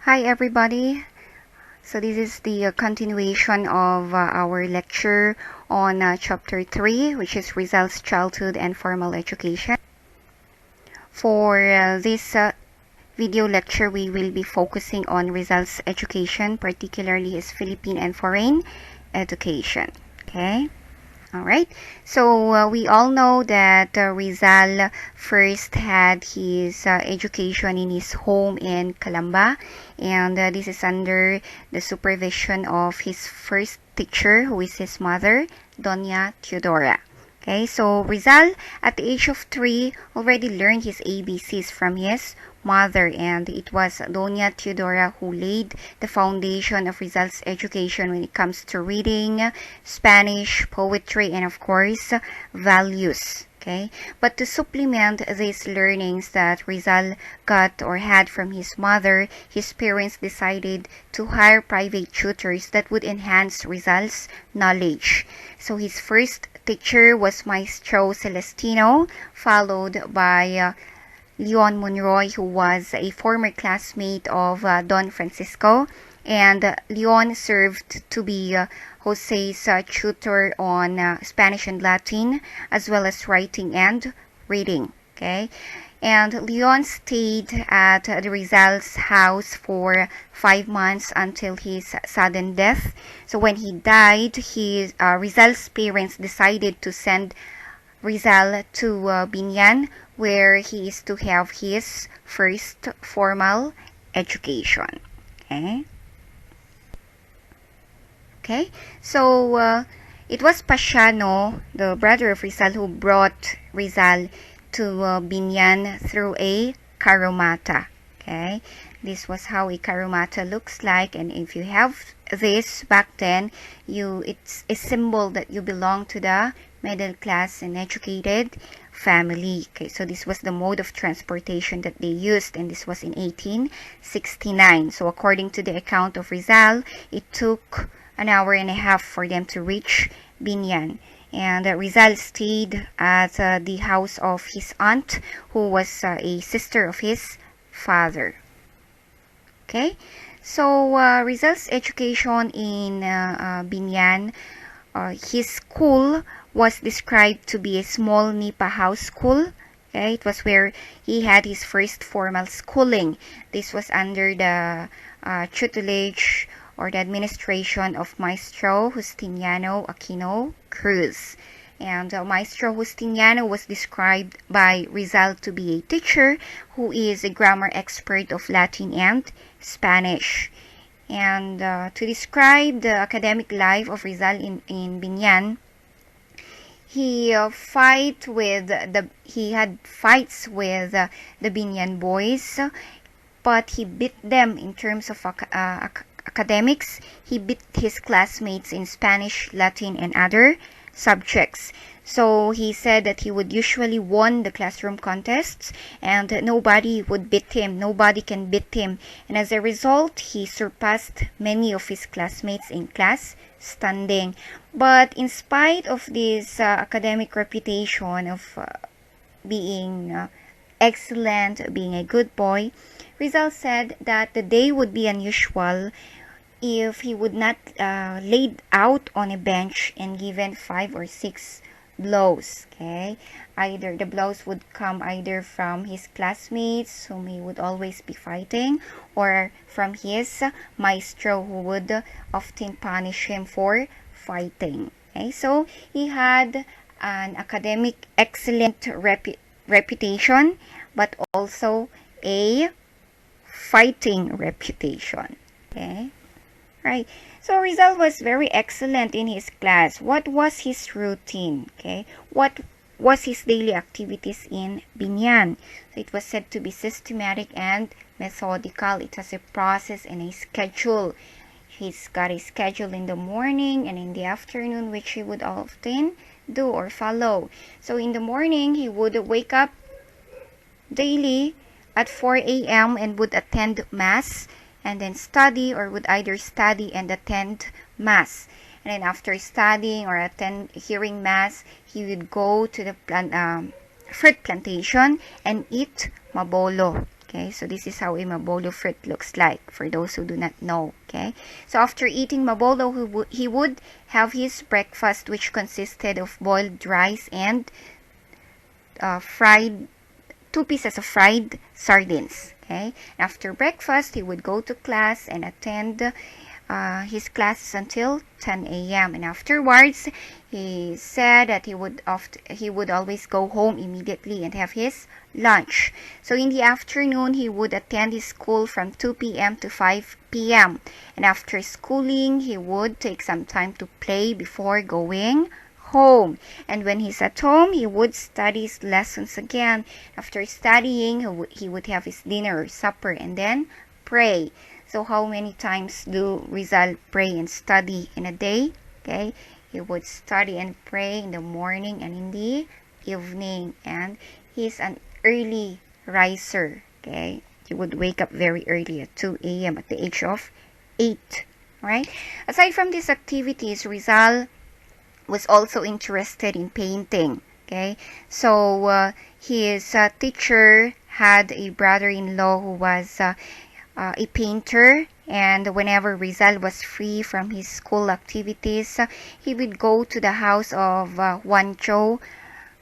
Hi everybody. So this is the continuation of our lecture on chapter 3, which is Rizal's childhood and formal education. For this video lecture, we will be focusing on Rizal's education, particularly his Philippine and foreign education. Okay. Alright, so we all know that Rizal first had his education in his home in Calamba, and this is under the supervision of his first teacher, who is his mother, Doña Teodora. Okay, so Rizal, at the age of 3, already learned his ABCs from his mother, and it was Doña Teodora who laid the foundation of Rizal's education when it comes to reading, Spanish, poetry, and of course, values. Okay, but to supplement these learnings that Rizal got or had from his mother, his parents decided to hire private tutors that would enhance Rizal's knowledge. So his first teacher was Maestro Celestino, followed by Leon Monroy, who was a former classmate of Don Francisco, and Leon served to be Jose's tutor on Spanish and Latin, as well as writing and reading. Okay, and Leon stayed at the Rizal's house for 5 months until his sudden death. So when he died, Rizal's parents decided to send Rizal to Biñan, where he is to have his first formal education. Okay, so it was Pasiano, the brother of Rizal, who brought Rizal to Biñan through a karomata. Okay, this was how a karomata looks like, and if you have this back then, it's a symbol that you belong to the middle class and educated family. Okay, so this was the mode of transportation that they used, and this was in 1869. So according to the account of Rizal, it took an hour and a half for them to reach Biñan. And Rizal stayed at the house of his aunt, who was a sister of his father. Okay, so Rizal's education in Biñan, his school was described to be a small Nipa house school. Okay, it was where he had his first formal schooling. This was under the tutelage or the administration of Maestro Justiniano Aquino Cruz. And Maestro Justiniano was described by Rizal to be a teacher who is a grammar expert of Latin and Spanish. And to describe the academic life of Rizal in Biñan, he had fights with the Biñan boys, but he beat them in terms of academics. He beat his classmates in Spanish, Latin, and other subjects. So he said that he would usually won the classroom contests, and nobody would beat him. Nobody can beat him. And as a result, he surpassed many of his classmates in class standing. But in spite of this academic reputation of being excellent, being a good boy, Rizal said that the day would be unusual if he would not laid out on a bench and given 5 or 6 blows. Okay, either the blows would come either from his classmates, whom he would always be fighting, or from his maestro, who would often punish him for fighting. Okay, so he had an academic excellent reputation, but also a fighting reputation. Okay, right. So Rizal was very excellent in his class. What was his routine? Okay, what was his daily activities in Biñan? So it was said to be systematic and methodical. It has a process and a schedule. He's got a schedule in the morning and in the afternoon, which he would often do or follow. So in the morning, he would wake up daily at 4 a.m. and would attend Mass, and then study, or would either study and attend Mass. And then after studying or hearing Mass, he would go to the fruit plantation and eat mabolo. Okay, so this is how a mabolo fruit looks like for those who do not know. Okay, so after eating mabolo, he would have his breakfast, which consisted of boiled rice and fried 2 pieces of fried sardines. Okay, after breakfast, he would go to class and attend his classes until 10 a.m. and afterwards, he said that he would always go home immediately and have his lunch. So in the afternoon, he would attend his school from 2 p.m. to 5 p.m. and after schooling, he would take some time to play before going home. And when he's at home, he would study his lessons again. After studying, he would have his dinner or supper and then pray. So how many times do Rizal pray and study in a day? Okay, he would study and pray in the morning and in the evening, and he's an early riser. Okay, he would wake up very early at 2 a.m. at the age of 8. Right. Aside from these activities, Rizal was also interested in painting. Okay, so his teacher had a brother-in-law who was a painter, and whenever Rizal was free from his school activities, he would go to the house of Juancho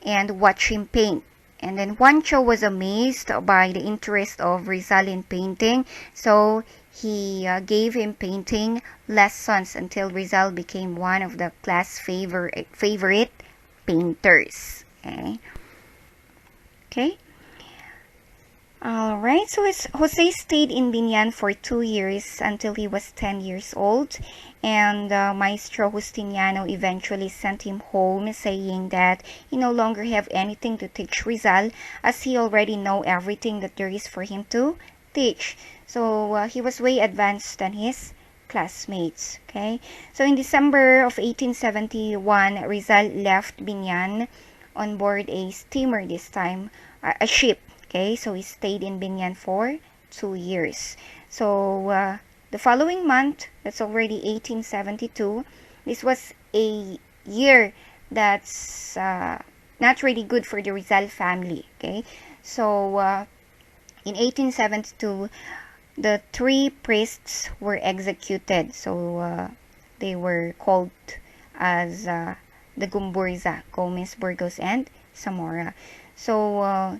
and watch him paint. And then Juancho was amazed by the interest of Rizal in painting, so he gave him painting lessons until Rizal became one of the class favorite painters. Okay. Alright, so Jose stayed in Biñan for 2 years until he was 10 years old, and Maestro Justiniano eventually sent him home, saying that he no longer have anything to teach Rizal, as he already know everything that there is for him to teach. So he was way advanced than his classmates. Okay, so in December of 1871, Rizal left Biñan on board a steamer, this time a ship. Okay, so he stayed in Biñan for 2 years. So the following month, that's already 1872, this was a year that's not really good for the Rizal family. Okay, so in 1872, the 3 priests were executed. So they were called as the Gumburza, Gomez, Burgos, and Zamora. So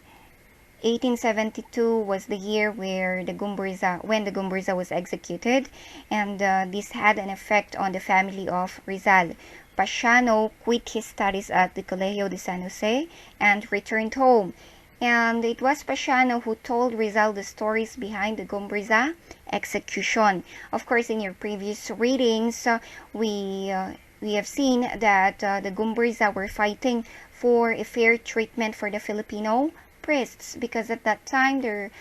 1872 was the year when the Gumburza was executed, and this had an effect on the family of Rizal. Pasiano quit his studies at the Colegio de San Jose and returned home. And it was Pasiano who told Rizal the stories behind the Gumburza execution. Of course, in your previous readings, we have seen that the Gumburza were fighting for a fair treatment for the Filipino priests, because at that time there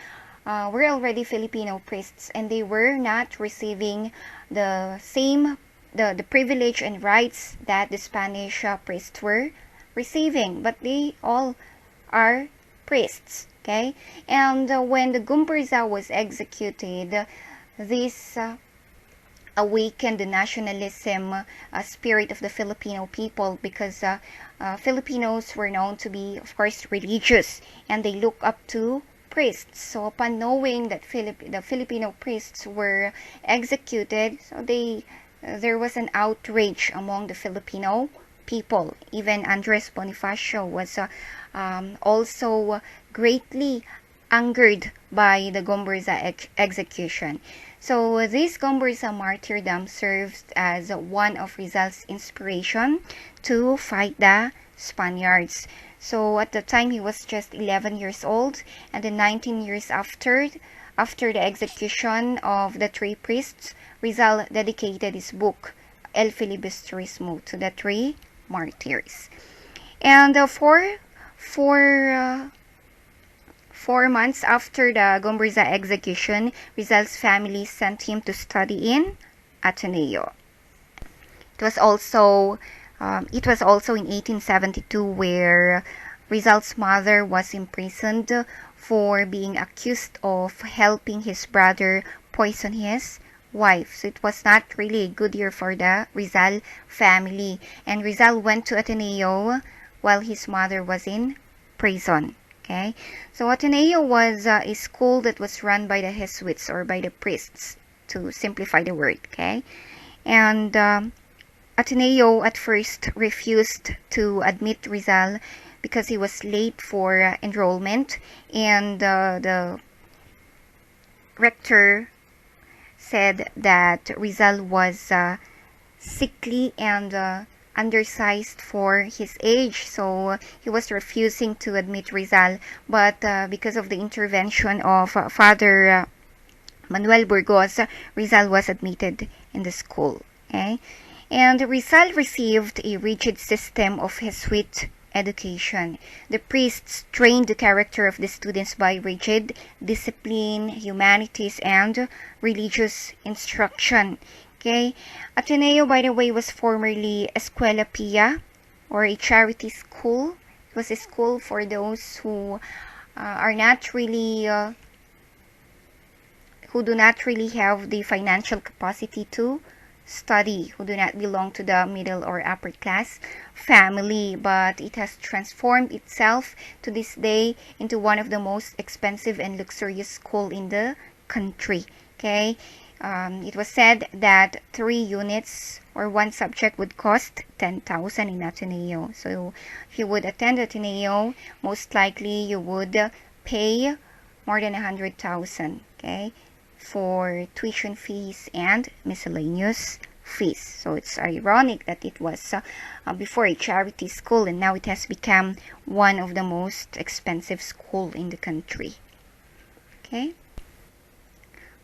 were already Filipino priests and they were not receiving the privilege and rights that the Spanish priests were receiving, but they all are priests. Okay, and when the Gumburza was executed, this awakened the nationalism spirit of the Filipino people, because Filipinos were known to be, of course, religious, and they look up to priests. So upon knowing that the Filipino priests were executed, so there was an outrage among the Filipino people. Even Andres Bonifacio was also greatly angered by the Gumburza execution. So this Gumburza martyrdom serves as one of Rizal's inspiration to fight the Spaniards. So at the time he was just 11 years old, and then 19 years after the execution of the 3 priests, Rizal dedicated his book El Filibusterismo to the 3 martyrs. And for 4 months after the Gumburza execution, Rizal's family sent him to study in Ateneo. It was also in 1872 where Rizal's mother was imprisoned for being accused of helping his brother poison his wife. So it was not really a good year for the Rizal family, and Rizal went to Ateneo while his mother was in prison. Okay, so Ateneo was a school that was run by the Jesuits or by the priests, to simplify the word. Okay, and Ateneo at first refused to admit Rizal because he was late for enrollment, and the rector said that Rizal was sickly and undersized for his age, so he was refusing to admit Rizal. But because of the intervention of Father Manuel Burgos, Rizal was admitted in the school. Okay? And Rizal received a rigid system of Jesuit education. The priests trained the character of the students by rigid discipline, humanities, and religious instruction. Okay, Ateneo, by the way, was formerly Escuela Pia, or a charity school. It was a school for those who are not really who do not really have the financial capacity to study, who do not belong to the middle or upper class family, but it has transformed itself to this day into one of the most expensive and luxurious school in the country. Okay, it was said that 3 units or 1 subject would cost 10,000 in Ateneo. So if you would attend Ateneo, most likely you would pay more than 100,000. Okay, for tuition fees and miscellaneous fees. So it's ironic that it was before a charity school, and now it has become one of the most expensive school in the country. Okay.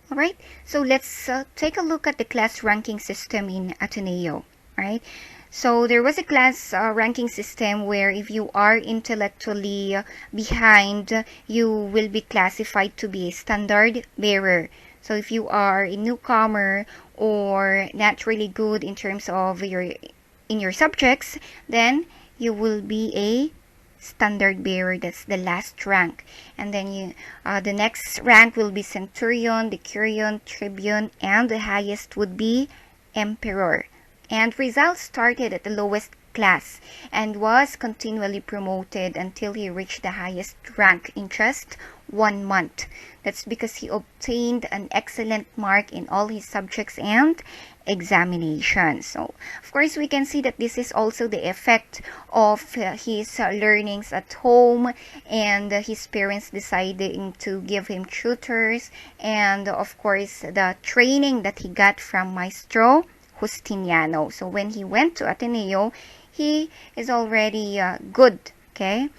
Alright, so let's take a look at the class ranking system in Ateneo. Right. So there was a class ranking system where if you are intellectually behind, you will be classified to be a standard bearer. So if you are a newcomer or not really good in terms of your subjects, then you will be a standard bearer. That's the last rank. And then the next rank will be centurion, decurion, tribune, and the highest would be emperor. And Rizal started at the lowest class and was continually promoted until he reached the highest rank in just 1 month. That's because he obtained an excellent mark in all his subjects and examinations. So, of course, we can see that this is also the effect of his learnings at home and his parents deciding to give him tutors, and of course the training that he got from Maestro Justiniano. So when he went to Ateneo, he is already good. Okay,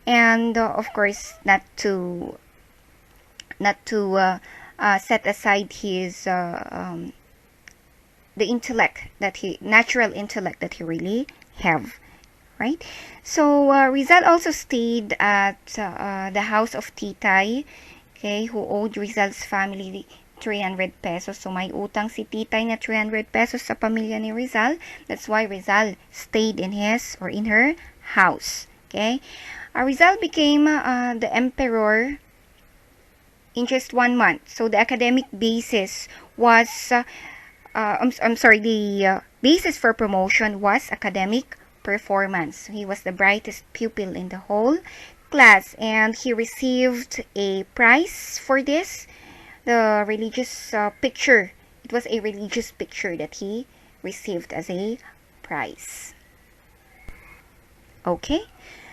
and of course not to set aside his the natural intellect that he really have, right? So Rizal also stayed at the house of Titay, okay, who owed Rizal's family 300 pesos. So may utang si Titay na 300 pesos sa pamilya ni Rizal. That's why Rizal stayed in his or in her house. Okay, Rizal became the emperor in just 1 month. So the academic basis was the basis for promotion was academic performance. He was the brightest pupil in the whole class, and he received a prize for this. The religious picture. It was a religious picture that he received as a prize. Okay.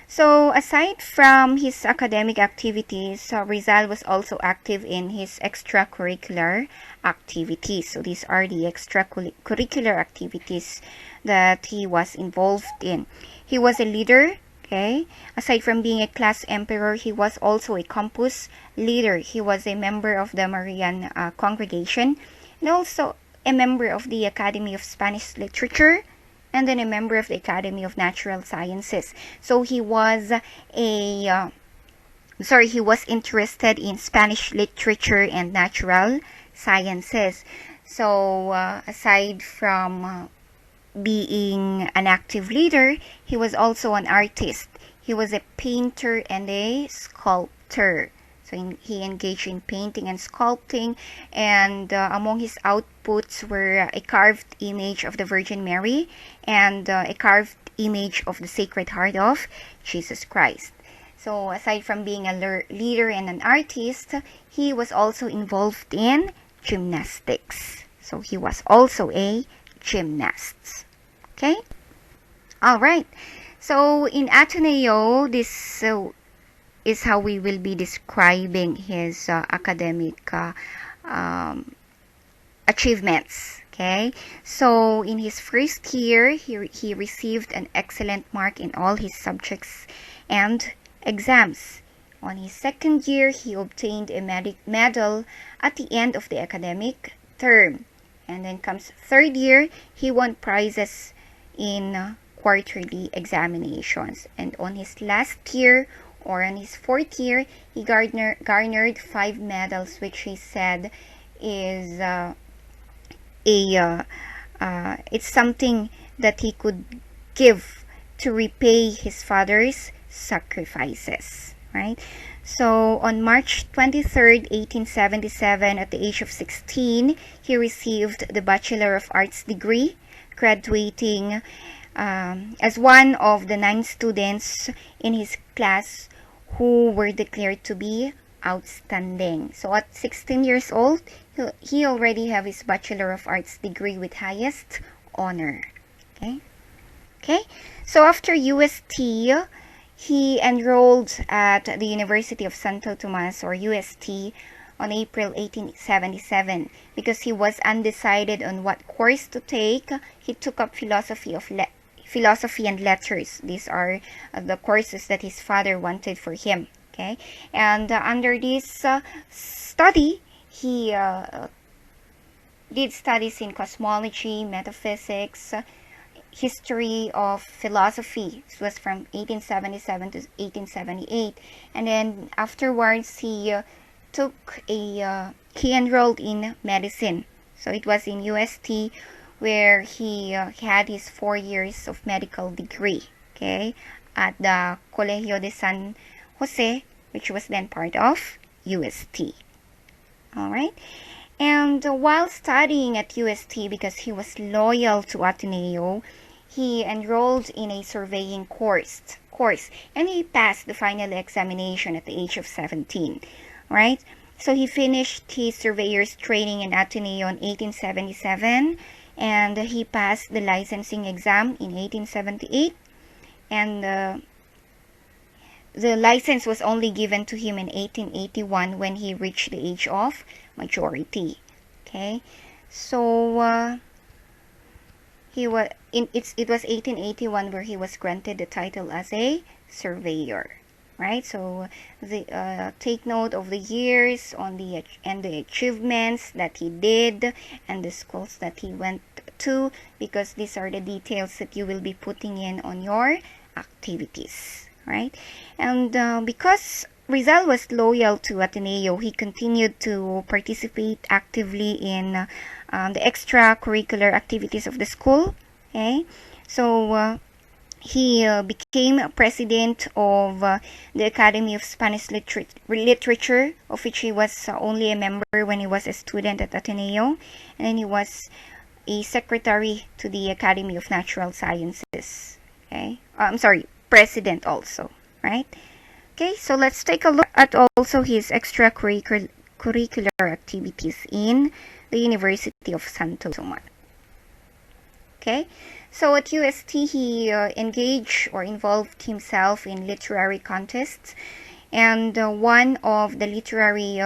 So, aside from his academic activities, Rizal was also active in his extracurricular activities. So, these are the extracurricular activities that he was involved in. He was a leader. Okay. Aside from being a class emperor, he was also a campus leader. He was a member of the Marian congregation and also a member of the Academy of Spanish Literature, and then a member of the Academy of Natural Sciences. So he was he was interested in Spanish literature and natural sciences. So aside from being an active leader, he was also an artist. He was a painter and a sculptor. So he engaged in painting and sculpting, and among his outputs were a carved image of the Virgin Mary and a carved image of the Sacred Heart of Jesus Christ. So aside from being a leader and an artist, he was also involved in gymnastics. So he was also a gymnast. Okay? All right. So in Ateneo, this is how we will be describing his academic achievements. Okay, so in his first year, he received an excellent mark in all his subjects and exams. On his second year, he obtained a medal at the end of the academic term. And then comes third year, he won prizes in quarterly examinations. And on his last year, or on his fourth year, he garnered 5 medals, which he said is it's something that he could give to repay his father's sacrifices, right? So on March 23rd, 1877, at the age of 16, he received the Bachelor of Arts degree, graduating as one of the 9 students in his class who were declared to be outstanding. So at 16 years old, he already have his Bachelor of Arts degree with highest honor. Okay. So after UST, he enrolled at the University of Santo Tomas, or UST, on April 1877. Because he was undecided on what course to take, he took up philosophy and letters. These are the courses that his father wanted for him. Okay, and under this study, he did studies in cosmology, metaphysics, history of philosophy. This was from 1877 to 1878. And then afterwards, he enrolled in medicine. So it was in UST where he had his 4 years of medical degree. Okay, at the Colegio de San Jose, which was then part of UST. Alright. And while studying at UST, because he was loyal to Ateneo, he enrolled in a surveying course, and he passed the final examination at the age of 17. Right? So he finished his surveyor's training in Ateneo in 1877, and he passed the licensing exam in 1878, and the license was only given to him in 1881 when he reached the age of majority. Okay, so it was 1881 where he was granted the title as a surveyor. Right, so take note of the years and the achievements that he did and the schools that he went to, because these are the details that you will be putting in on your activities. Right, and because Rizal was loyal to Ateneo, he continued to participate actively in the extracurricular activities of the school. Okay, so he became president of the Academy of Spanish Literature, of which he was only a member when he was a student at Ateneo, and then he was a secretary to the Academy of Natural Sciences. Okay, I'm sorry, president also, right? Okay, so let's take a look at also his extracurricular activities in the University of Santo Tomas. Okay, so at UST, he engaged or involved himself in literary contests, and one of the literary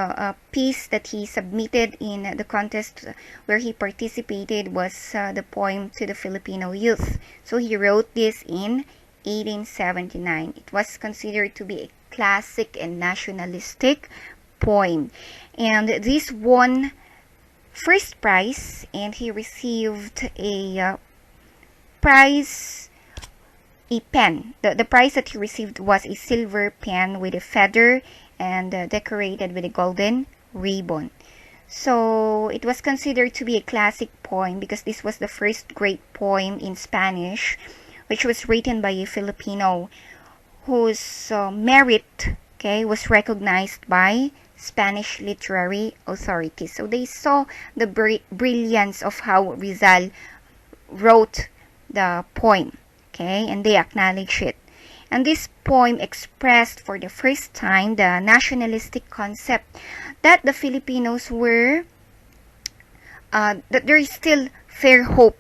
piece that he submitted in the contest where he participated was the poem To the Filipino Youth. So he wrote this in 1879. It was considered to be a classic and nationalistic poem, and this won first prize, and he received a prize, a pen. The prize that he received was a silver pen with a feather and decorated with a golden ribbon. So it was considered to be a classic poem because this was the first great poem in Spanish, which was written by a Filipino whose merit, was recognized by Spanish literary authorities. So they saw the brilliance of how Rizal wrote the poem, and they acknowledged it. And this poem expressed for the first time the nationalistic concept that the Filipinos were, that there is still fair hope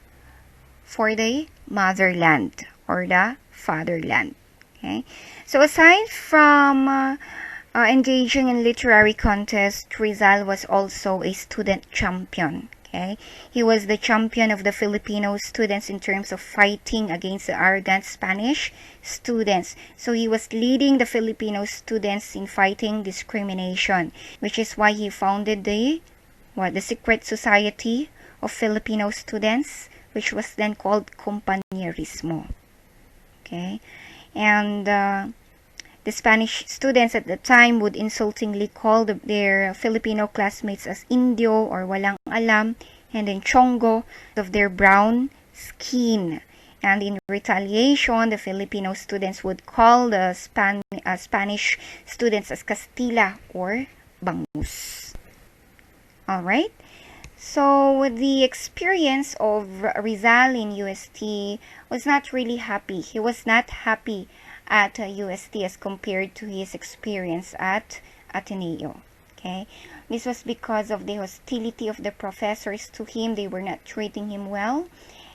for the motherland or the fatherland. Okay, so aside from engaging in literary contests, Rizal was also a student champion. Okay, he was the champion of the Filipino students in terms of fighting against the arrogant Spanish students. So he was leading the Filipino students in fighting discrimination, which is why he founded the secret society of Filipino students, which was then called Compañerismo. Okay, and the Spanish students at the time would insultingly call their Filipino classmates as Indio or walang alam, and then Chongo of their brown skin. And in retaliation, the Filipino students would call the Spanish students as Castilla or Bangus. Alright, so the experience of Rizal in UST was not really happy. He was not happy at UST as compared to his experience at Ateneo. Okay, this was because of the hostility of the professors to him. They were not treating him well,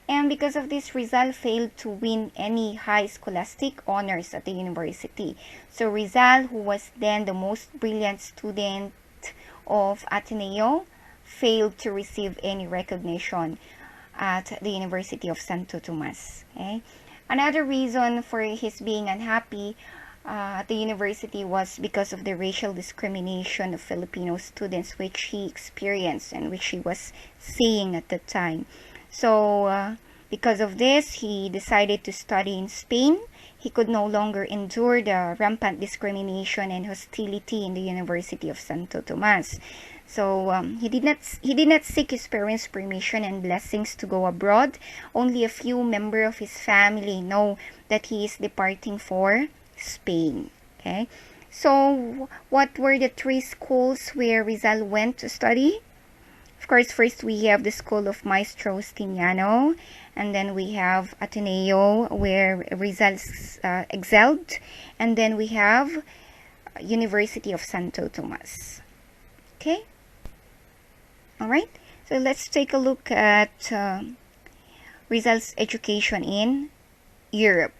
and because of this, Rizal failed to win any high scholastic honors at the university. So Rizal, who was then the most brilliant student of Ateneo, failed to receive any recognition at the University of Santo Tomas. Okay? Another reason for his being unhappy at the university was because of the racial discrimination of Filipino students, which he experienced and which he was seeing at the time. So because of this, he decided to study in Spain. He could no longer endure the rampant discrimination and hostility in the University of Santo Tomas. So he did not seek his parents' permission and blessings to go abroad. Only a few members of his family know that he is departing for Spain. Okay, so what were the three schools where Rizal went to study? Of course, first we have the School of Maestro Justiniano, and then we have Ateneo, where Rizal excelled, and then we have University of Santo Tomas. Okay. Alright, so let's take a look at Rizal's education in Europe.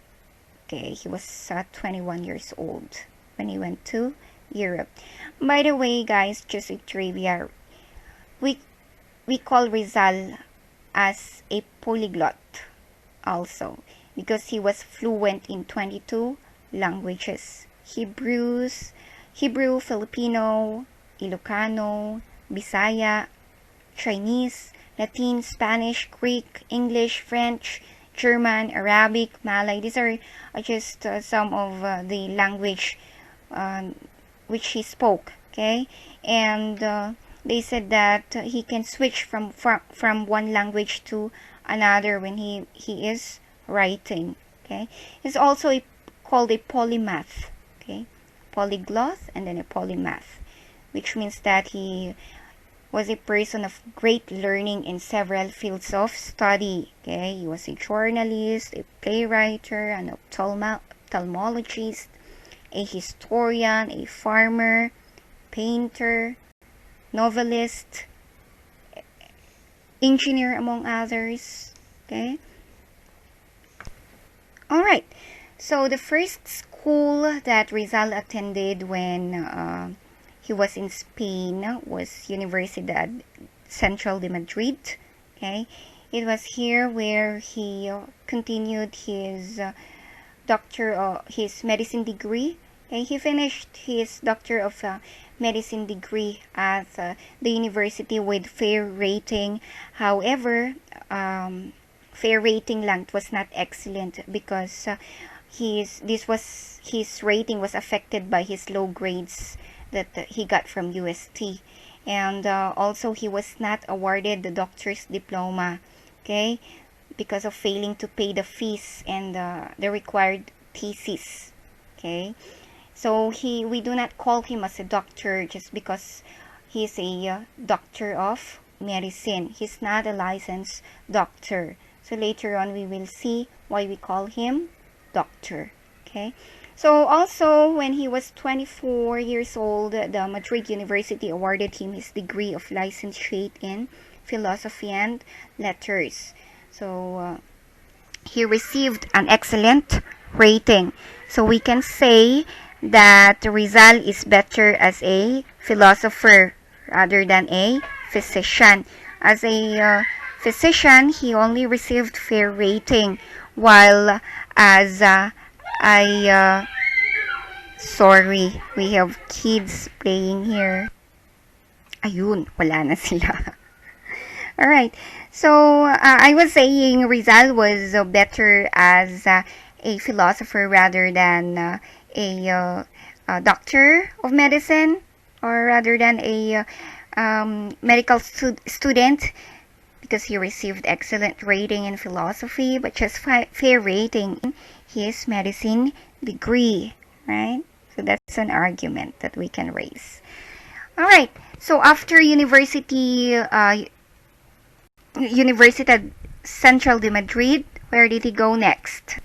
Okay, he was 21 years old when he went to Europe. By the way, guys, just a trivia, we call Rizal as a polyglot also because he was fluent in 22 languages: Hebrew, Filipino, Ilocano, Bisaya, Chinese, Latin, Spanish, Greek, English, French, German, Arabic, Malay. These are just some of the language which he spoke. Okay, and they said that he can switch from one language to another when he is writing. Okay, he's also called a polymath. Okay, polyglot and then a polymath, which means that he was a person of great learning in several fields of study. Okay, he was a journalist, a playwright, an ophthalmologist, a historian, a farmer, painter, novelist, engineer, among others. Okay. All right. So the first school that Rizal attended when he was in Spain was Universidad Central de Madrid. Okay, it was here where he continued his his medicine degree. Okay, he finished his Doctor of Medicine degree at the university with fair rating. However, fair rating lang was not excellent because his rating was affected by his low grades that he got from UST, and also he was not awarded the doctor's diploma, okay, because of failing to pay the fees and the required thesis. Okay, so we do not call him as a doctor just because he's a doctor of medicine. He's not a licensed doctor. So later on we will see why we call him doctor. Okay. Okay. So also, when he was 24 years old, the Madrid University awarded him his degree of licentiate in philosophy and letters. So he received an excellent rating. So we can say that Rizal is better as a philosopher rather than a physician. As a physician, he only received fair rating, while as sorry, we have kids playing here. Ayun, wala na sila. Alright, so I was saying Rizal was better as a philosopher rather than a doctor of medicine, or rather than a medical student, because he received excellent rating in philosophy but just fair rating in his medicine degree, right? So that's an argument that we can raise. Alright, so after Universidad Central de Madrid, where did he go next?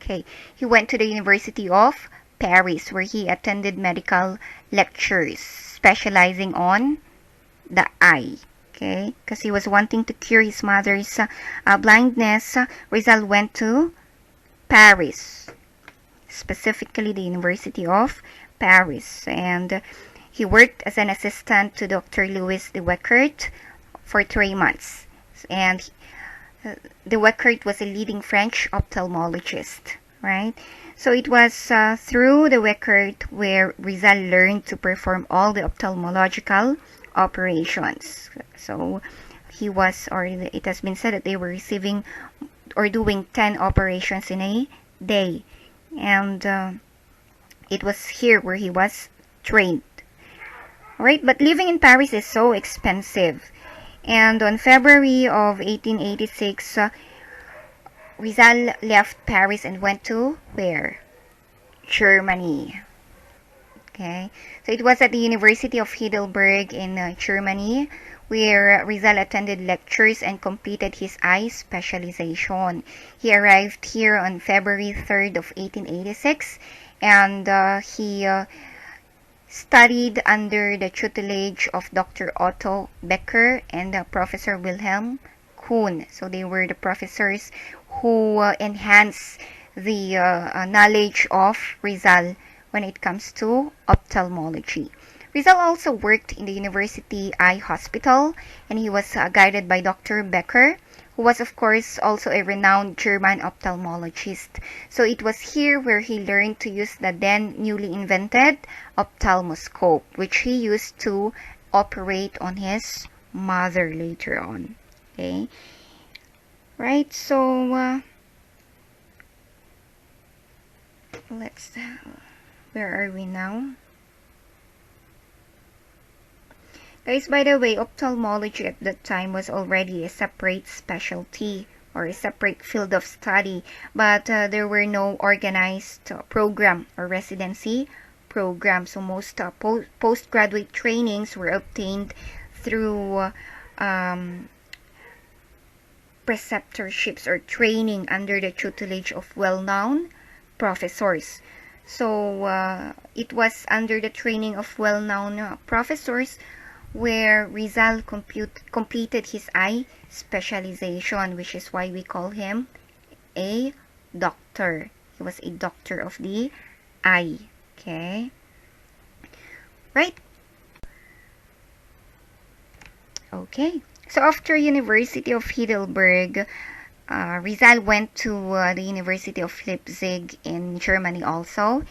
Okay, he went to the University of Paris, where he attended medical lectures, specializing on the eye. Okay, because he was wanting to cure his mother's blindness, Rizal went to Paris, specifically the University of Paris, and he worked as an assistant to Dr. Louis de Weckert for 3 months. And de Weckert was a leading French ophthalmologist, right? So it was through de Weckert where Rizal learned to perform all the ophthalmological operations. So he was, or it has been said that they were receiving or doing 10 operations in a day. And it was here where he was trained. Right? But living in Paris is so expensive. And on February of 1886, Rizal left Paris and went to where? Germany. Okay, so it was at the University of Heidelberg in Germany, where Rizal attended lectures and completed his eye specialization. He arrived here on February 3rd of 1886, and he studied under the tutelage of Dr. Otto Becker and Professor Wilhelm Kuhn. So they were the professors who enhanced the knowledge of Rizal when it comes to ophthalmology. Rizal also worked in the University Eye Hospital, and he was guided by Dr. Becker, who was of course also a renowned German ophthalmologist. So it was here where he learned to use the then newly invented ophthalmoscope, which he used to operate on his mother later on. Okay, right, so let's where are we now? Guys, by the way, ophthalmology at that time was already a separate specialty or a separate field of study, but there were no organized program or residency program. So most postgraduate trainings were obtained through preceptorships or training under the tutelage of well-known professors. So it was under the training of well-known professors where Rizal completed his eye specialization, which is why we call him a doctor. He was a doctor of the eye. Okay, right? Okay, so after University of Heidelberg, Rizal went to the University of Leipzig in Germany also.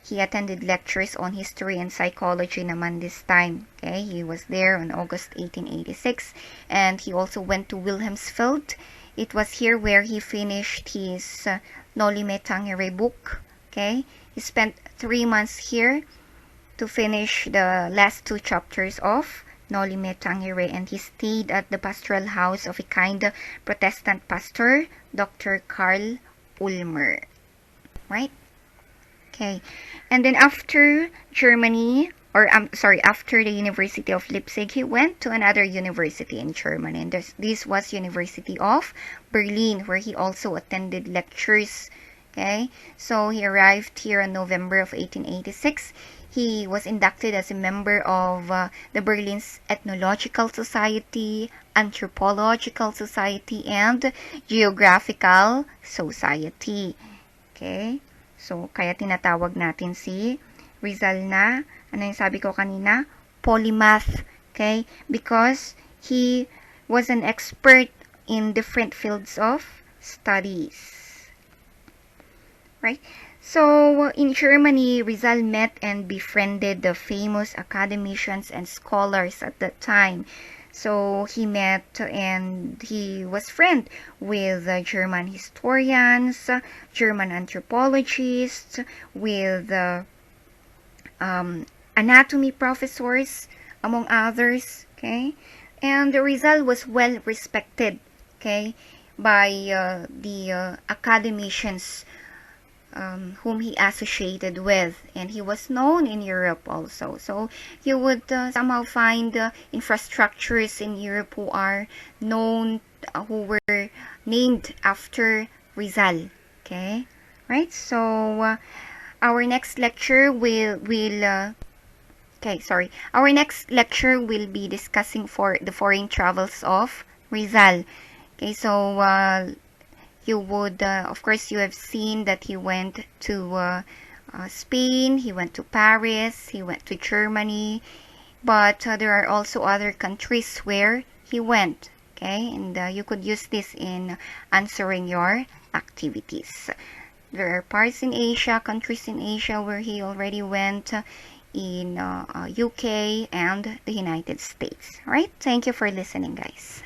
He attended lectures on history and psychology naman this time. Okay, he was there on August 1886, and he also went to Wilhelmsfeld. It was here where he finished his Noli Me Tangere book. Okay, he spent 3 months here to finish the last 2 chapters of Noli Me Tangere, and he stayed at the pastoral house of a kind Protestant pastor, Dr. Karl Ulmer. Right? Okay, and then after Germany, or after the University of Leipzig, he went to another university in Germany, and this was University of Berlin, where he also attended lectures Okay, so he arrived here in November of 1886. He was inducted as a member of the Berlin's Ethnological Society, Anthropological Society, and Geographical Society. Okay, so kaya tinatawag natin si Rizal na, ano yung sabi ko kanina? Polymath. Okay, because he was an expert in different fields of studies. Right? So, in Germany, Rizal met and befriended the famous academicians and scholars at that time. So, he met and he was friend with German historians, German anthropologists, with anatomy professors, among others. Okay? And Rizal was well respected, okay, by the academicians whom he associated with, and he was known in Europe also. So you would somehow find infrastructures in Europe who are known, who were named after Rizal. Okay, right? So our next lecture Our next lecture will be discussing for the foreign travels of Rizal. Okay, so you would, of course, you have seen that he went to Spain, he went to Paris, he went to Germany, but there are also other countries where he went, okay, and you could use this in answering your activities. There are parts in Asia, countries in Asia where he already went, in UK and the United States. All right, thank you for listening, guys.